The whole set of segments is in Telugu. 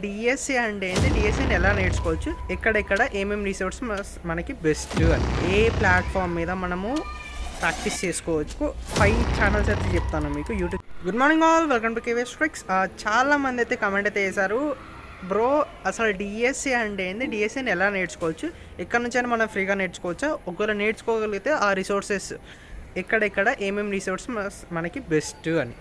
డిఎస్ఏ అంటే ఏంటి, డిఎస్ఏని ఎలా నేర్చుకోవచ్చు, ఎక్కడెక్కడ ఏమేమి రిసోర్స్ మనకి బెస్ట్ అని, ఏ ప్లాట్ఫామ్ మీద మనము ప్రాక్టీస్ చేసుకోవచ్చు. 5 ఛానల్స్ అయితే చెప్తాను మీకు YouTube. Good morning all, welcome to KVS tricks. చాలామంది అయితే కమెంట్ అయితే చేశారు, బ్రో అసలు డిఎస్ఏ అంటే ఏంది, డిఎస్ఏని ఎలా నేర్చుకోవచ్చు, ఎక్కడి నుంచైనా మనం ఫ్రీగా నేర్చుకోవచ్చా, ఒకవేళ నేర్చుకోగలిగితే ఆ రిసోర్సెస్ ఎక్కడెక్కడ ఏమేమి రిసోర్స్ మనకి బెస్ట్ అని.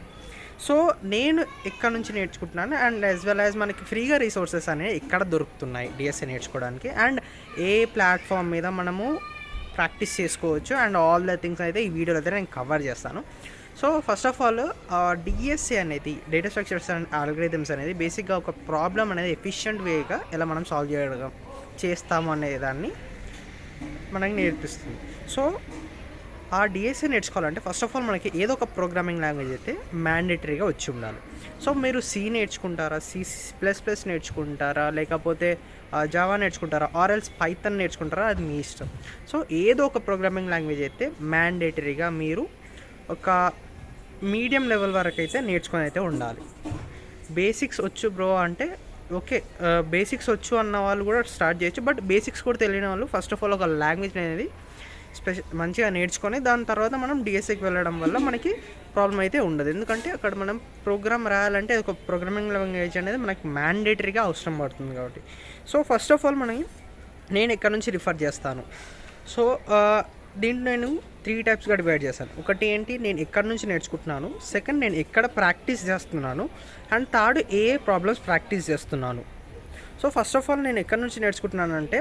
సో నేను ఎక్కడ నుంచి నేర్చుకుంటున్నాను అండ్ యాజ్ వెల్ యాజ్ మనకి ఫ్రీగా రిసోర్సెస్ అనేవి ఎక్కడ దొరుకుతున్నాయి డిఎస్ఏ నేర్చుకోవడానికి, అండ్ ఏ ప్లాట్ఫామ్ మీద మనము ప్రాక్టీస్ చేసుకోవచ్చు, అండ్ ఆల్ ద థింగ్స్ అయితే ఈ వీడియోలో అయితే నేను కవర్ చేస్తాను. So first of all DSA అనేది, డేటా స్ట్రక్చర్స్ అండ్ ఆల్గరిథమ్స్ అనేది బేసిక్గా ఒక ప్రాబ్లం అనేది ఎఫిషియెంట్ వేగా ఎలా మనం సాల్వ్ చేస్తాము అనే దాన్ని మనకి నేర్పిస్తుంది. సో ఆ డిఎస్ఏ నేర్చుకోవాలంటే ఫస్ట్ ఆఫ్ ఆల్ మనకి ఏదో ఒక ప్రోగ్రామింగ్ లాంగ్వేజ్ అయితే మ్యాండేటరీగా వచ్చి ఉండాలి. సో మీరు సి నేర్చుకుంటారా, C++ నేర్చుకుంటారా, లేకపోతే జావా నేర్చుకుంటారా, ఆర్ఎల్స్ పైథాన్ నేర్చుకుంటారా, అది మీ ఇష్టం. సో ఏదో ఒక ప్రోగ్రామింగ్ లాంగ్వేజ్ అయితే మ్యాండేటరీగా మీరు ఒక మీడియం లెవెల్ వరకు అయితే నేర్చుకొని అయితే ఉండాలి. బేసిక్స్ వచ్చు బ్రో అంటే ఓకే, బేసిక్స్ వచ్చు అన్న వాళ్ళు కూడా స్టార్ట్ చేయొచ్చు. బట్ బేసిక్స్ కూడా తెలియని వాళ్ళు ఫస్ట్ ఆఫ్ ఆల్ ఒక లాంగ్వేజ్ అనేది మంచిగా నేర్చుకొని దాని తర్వాత మనం డిఎస్ఏకి వెళ్ళడం వల్ల మనకి ప్రాబ్లం అయితే ఉండదు. ఎందుకంటే అక్కడ మనం ప్రోగ్రామ్ రాయాలంటే ఒక ప్రోగ్రామింగ్ లాంగ్వేజ్ అనేది మనకి మ్యాండేటరీగా అవసరం పడుతుంది కాబట్టి. సో ఫస్ట్ ఆఫ్ ఆల్ నేను ఎక్కడ నుంచి రిఫర్ చేస్తాను. సో దీంట్లో నేను 3 టైప్స్గా డివైడ్ చేశాను. ఒకటి ఏంటి, నేను ఎక్కడి నుంచి నేర్చుకుంటున్నాను, సెకండ్ నేను ఎక్కడ ప్రాక్టీస్ చేస్తున్నాను, and third A problems practice చేస్తున్నాను. సో ఫస్ట్ ఆఫ్ ఆల్ నేను ఎక్కడి నుంచి నేర్చుకుంటున్నాను అంటే,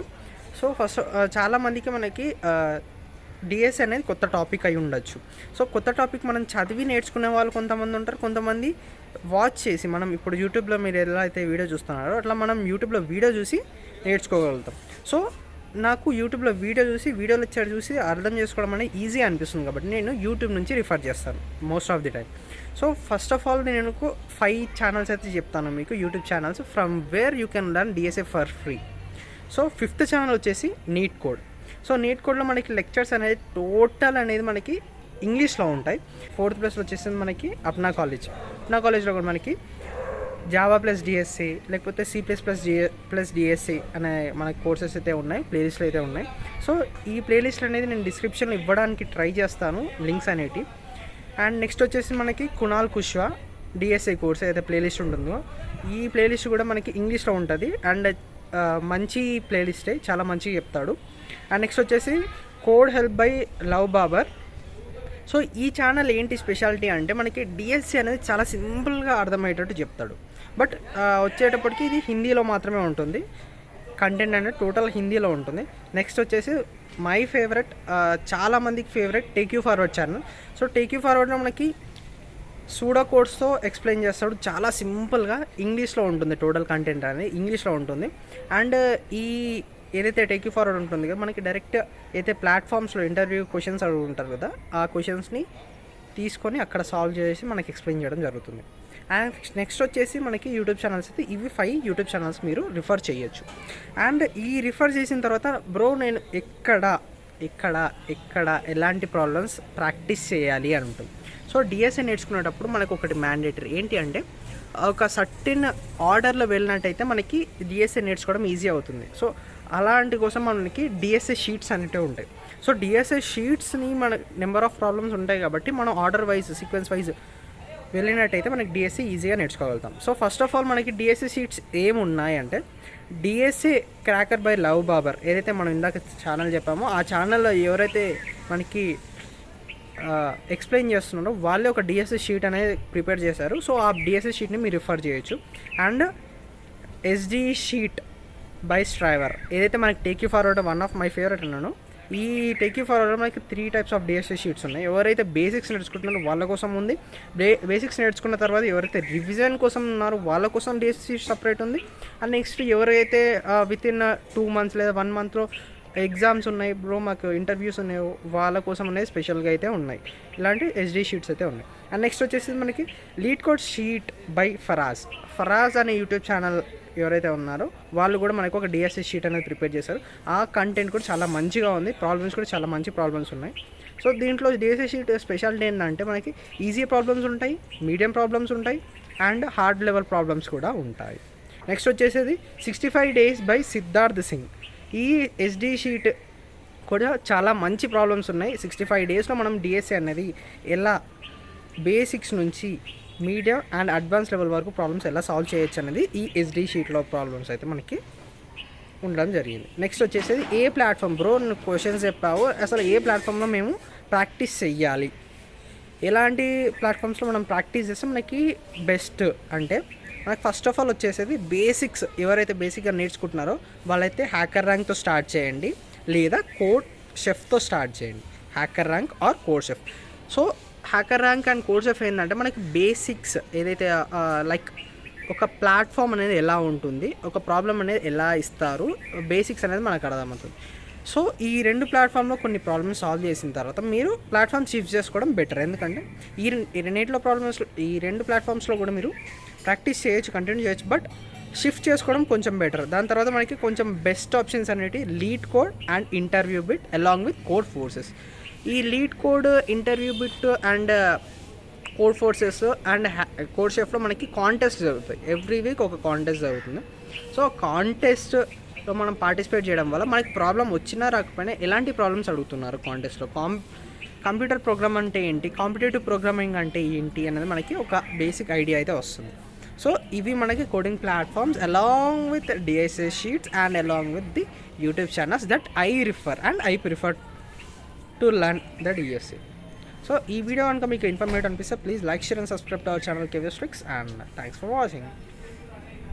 సో ఫస్ట్ చాలామందికి మనకి డిఎస్ఏ అనేది కొత్త టాపిక్ అయి ఉండొచ్చు. సో కొత్త టాపిక్ మనం చదివి నేర్చుకునే వాళ్ళు కొంతమంది ఉంటారు, కొంతమంది వాచ్ చేసి, మనం ఇప్పుడు యూట్యూబ్లో మీరు ఎలా అయితే వీడియో చూస్తున్నారో అట్లా మనం యూట్యూబ్లో వీడియో చూసి నేర్చుకోగలుగుతాం. సో నాకు యూట్యూబ్లో వీడియో లెక్చర్ చూసి అర్థం చేసుకోవడం అనేది ఈజీ అనిపిస్తుంది కాబట్టి నేను యూట్యూబ్ నుంచి రిఫర్ చేస్తాను most of the time. So first of all నేను 5 ఛానల్స్ అయితే చెప్తాను మీకు, YouTube channels from where you can learn DSA for free. So 5th channel వచ్చేసి నీట్ కోడ్. సో నీట్ కోడ్లో మనకి లెక్చర్స్ అనేది టోటల్ అనేది మనకి ఇంగ్లీష్లో ఉంటాయి. 4th ప్లేస్లో వచ్చేసింది మనకి అప్నా కాలేజ్లో కూడా మనకి జావా ప్లస్ డిఎస్ఏ, లేకపోతే C++ డిఎస్ఏ అనే మనకి కోర్సెస్ అయితే ఉన్నాయి, ప్లేలిస్ట్లు అయితే ఉన్నాయి. సో ఈ ప్లేలిస్ట్ అనేది నేను డిస్క్రిప్షన్లో ఇవ్వడానికి ట్రై చేస్తాను, లింక్స్ అనేవి. అండ్ నెక్స్ట్ వచ్చేసి మనకి కునాల్ కుష్వా డిఎస్ఏ కోర్స్ అయితే ప్లేలిస్ట్ ఉంటుందో, ఈ ప్లేలిస్ట్ కూడా మనకి ఇంగ్లీష్లో ఉంటుంది అండ్ మంచి ప్లేలిస్టే, చాలా మంచిగా చెప్తాడు. అండ్ నెక్స్ట్ వచ్చేసి CodeHelp-by Babbar. సో ఈ ఛానల్ ఏంటి స్పెషాలిటీ అంటే మనకి డిఎస్ఏ అనేది చాలా సింపుల్గా అర్థమయ్యేటట్టు చెప్తాడు. బట్ వచ్చేటప్పటికి ఇది హిందీలో మాత్రమే ఉంటుంది, కంటెంట్ అనేది టోటల్ హిందీలో ఉంటుంది. నెక్స్ట్ వచ్చేసి మై ఫేవరెట్, చాలామందికి favourite take you forward channel. So take you ఫార్వర్డ్లో మనకి సూడో కోడ్స్తో ఎక్స్ప్లెయిన్ చేస్తాడు, చాలా సింపుల్గా ఇంగ్లీష్లో ఉంటుంది, టోటల్ కంటెంట్ అనేది ఇంగ్లీష్లో ఉంటుంది. అండ్ ఈ ఏదైతే టేక్ యూ ఫార్వర్డ్ ఉంటుంది కదా, మనకి డైరెక్ట్ అయితే ప్లాట్ఫామ్స్లో ఇంటర్వ్యూ క్వశ్చన్స్ అడుగుతుంటారు కదా, ఆ క్వశ్చన్స్ని తీసుకొని అక్కడ సాల్వ్ చేసి మనకి ఎక్స్ప్లెయిన్ చేయడం జరుగుతుంది. అండ్ నెక్స్ట్ వచ్చేసి మనకి యూట్యూబ్ ఛానల్స్ అయితే ఇవి 5 యూట్యూబ్ ఛానల్స్ మీరు రిఫర్ చేయొచ్చు. అండ్ ఈ రిఫర్ చేసిన తర్వాత బ్రో నేను ఎక్కడ ఎలాంటి ప్రాబ్లమ్స్ ప్రాక్టీస్ చేయాలి అని ఉంటుంది. సో డిఎస్ఏ నేర్చుకునేటప్పుడు మనకు ఒకటి మ్యాండేటరీ ఏంటి అంటే, ఒక సర్టెన్ ఆర్డర్లో వెళ్ళినట్టయితే మనకి డిఎస్ఏ నేర్చుకోవడం ఈజీ అవుతుంది. సో అలాంటి కోసం మనకి డిఎస్ఏ షీట్స్ అనేవి ఉంటాయి. సో డిఎస్ఏ షీట్స్ని మన నెంబర్ ఆఫ్ ప్రాబ్లమ్స్ ఉంటాయి కాబట్టి మనం ఆర్డర్ వైజ్, సీక్వెన్స్ వైజ్ వెళ్ళినట్టయితే మనకి డిఎస్ఏ ఈజీగా నేర్చుకోగలుగుతాం. సో ఫస్ట్ ఆఫ్ ఆల్ మనకి డిఎస్ఏ షీట్స్ ఏమున్నాయి అంటే, డిఎస్ఏ క్రాకర్ బై బాబర్ ఏదైతే మనం ఇందాక ఛానల్ చెప్పామో, ఆ ఛానల్లో ఎవరైతే మనకి ఎక్స్ప్లెయిన్ చేస్తున్నారో వాళ్ళే ఒక డిఎస్ఏ షీట్ అనేది ప్రిపేర్ చేశారు. సో ఆ డిఎస్ఏ షీట్ని మీరు రిఫర్ చేయొచ్చు. అండ్ SDE షీట్ బై స్ట్రైవర్ ఏదైతే మనకి take you forward one of my favourite అన్నాను. ఈ టేక్ యూ ఫార్వర్డ్ మనకి 3 టైప్స్ ఆఫ్ డిఎస్ఏ షీట్స్ ఉన్నాయి. ఎవరైతే బేసిక్స్ నేర్చుకుంటున్నారో వాళ్ళ కోసం ఉంది, బేసిక్స్ నేర్చుకున్న తర్వాత ఎవరైతే రివిజన్ కోసం ఉన్నారో వాళ్ళ కోసం డిఎస్ఏ షీట్ సపరేట్ ఉంది. అండ్ నెక్స్ట్ ఎవరైతే వితిన్ 2 మంత్స్ లేదా 1 మంత్లో ఎగ్జామ్స్ ఉన్నాయి బ్రో, మాకు ఇంటర్వ్యూస్ ఉన్నాయి, వాళ్ళ కోసం అనేది స్పెషల్గా అయితే ఉన్నాయి, ఇలాంటి SDE షీట్స్ అయితే ఉన్నాయి. అండ్ నెక్స్ట్ వచ్చేసి మనకి Leetcode షీట్ బై ఫరాజ్ అనే యూట్యూబ్ ఛానల్ ఎవరైతే ఉన్నారో వాళ్ళు కూడా మనకు ఒక డిఎస్ఏ షీట్ అనేది ప్రిపేర్ చేశారు. ఆ కంటెంట్ కూడా చాలా మంచిగా ఉంది, ప్రాబ్లమ్స్ కూడా చాలా మంచి ప్రాబ్లమ్స్ ఉన్నాయి. సో దీంట్లో డిఎస్ఏ షీట్ స్పెషాలిటీ ఏంటంటే మనకి ఈజీ ప్రాబ్లమ్స్ ఉంటాయి, మీడియం ప్రాబ్లమ్స్ ఉంటాయి అండ్ హార్డ్ లెవెల్ ప్రాబ్లమ్స్ కూడా ఉంటాయి. నెక్స్ట్ వచ్చేసేది 65 days బై సిద్ధార్థ్ సింగ్. ఈ SDE షీట్ కూడా చాలా మంచి ప్రాబ్లమ్స్ ఉన్నాయి. 65 daysలో మనం DSA అనేది ఎలా బేసిక్స్ నుంచి మీడియం అండ్ అడ్వాన్స్ లెవెల్ వరకు ప్రాబ్లమ్స్ ఎలా సాల్వ్ చేయొచ్చు అనేది ఈ SDE షీట్లో ప్రాబ్లమ్స్ అయితే మనకి ఉండడం జరిగింది. నెక్స్ట్ వచ్చేసేది ఏ ప్లాట్ఫామ్ బ్రో, నువ్వు క్వశ్చన్స్ చెప్పావు, అసలు ఏ ప్లాట్ఫామ్లో మేము ప్రాక్టీస్ చెయ్యాలి, ఎలాంటి ప్లాట్ఫామ్స్లో మనం ప్రాక్టీస్ చేస్తే మనకి బెస్ట్ అంటే, మనకి ఫస్ట్ ఆఫ్ ఆల్ వచ్చేసేది బేసిక్స్. ఎవరైతే బేసిక్గా నేర్చుకుంటున్నారో వాళ్ళైతే హ్యాకర్ ర్యాంక్తో స్టార్ట్ చేయండి, లేదా కోడ్షెఫ్తో స్టార్ట్ చేయండి. Hacker rank or CodeChef. So hacker rank and CodeChef ఏంటంటే మనకి బేసిక్స్ ఏదైతే లైక్ ఒక ప్లాట్ఫామ్ అనేది ఎలా ఉంటుంది, ఒక ప్రాబ్లం అనేది ఎలా ఇస్తారు, బేసిక్స్ అనేది మనకు అర్థమవుతుంది. సో ఈ రెండు ప్లాట్ఫామ్లో కొన్ని ప్రాబ్లమ్స్ సాల్వ్ చేసిన తర్వాత మీరు ప్లాట్ఫామ్ షిఫ్ట్ చేసుకోవడం బెటర్. ఎందుకంటే ఈ రెండింటిలో ప్రాబ్లమ్స్, ఈ రెండు ప్లాట్ఫామ్స్లో కూడా మీరు ప్రాక్టీస్ చేయొచ్చు, కంటిన్యూ చేయొచ్చు, బట్ షిఫ్ట్ చేసుకోవడం కొంచెం బెటర్. దాని తర్వాత మనకి కొంచెం బెస్ట్ ఆప్షన్స్ అనేవి Leetcode and InterviewBit along with CodeForces. ఈ Leetcode, InterviewBit and CodeForces and Codechefలో మనకి కాంటెస్ట్ జరుగుతాయి. ఎవ్రీ వీక్ ఒక కాంటెస్ట్ జరుగుతుంది. సో కాంటెస్ట్లో మనం పార్టిసిపేట్ చేయడం వల్ల మనకి ప్రాబ్లం వచ్చినా రాకపోయినా ఎలాంటి ప్రాబ్లమ్స్ అడుగుతున్నారు కాంటెస్ట్లో, కంప్యూటర్ ప్రోగ్రామ్ అంటే ఏంటి, కాంపిటేటివ్ ప్రోగ్రామింగ్ అంటే ఏంటి అనేది మనకి ఒక బేసిక్ ఐడియా అయితే వస్తుంది. సో ఇవి మనకి coding platforms along with DSA Sheets and along with the YouTube channels that I prefer to learn the DSA. So ఈ వీడియో కనుక మీకు ఇన్ఫర్మేటివ్ అనిపిస్తే please like, share and subscribe to our channel KVS, and thanks for watching.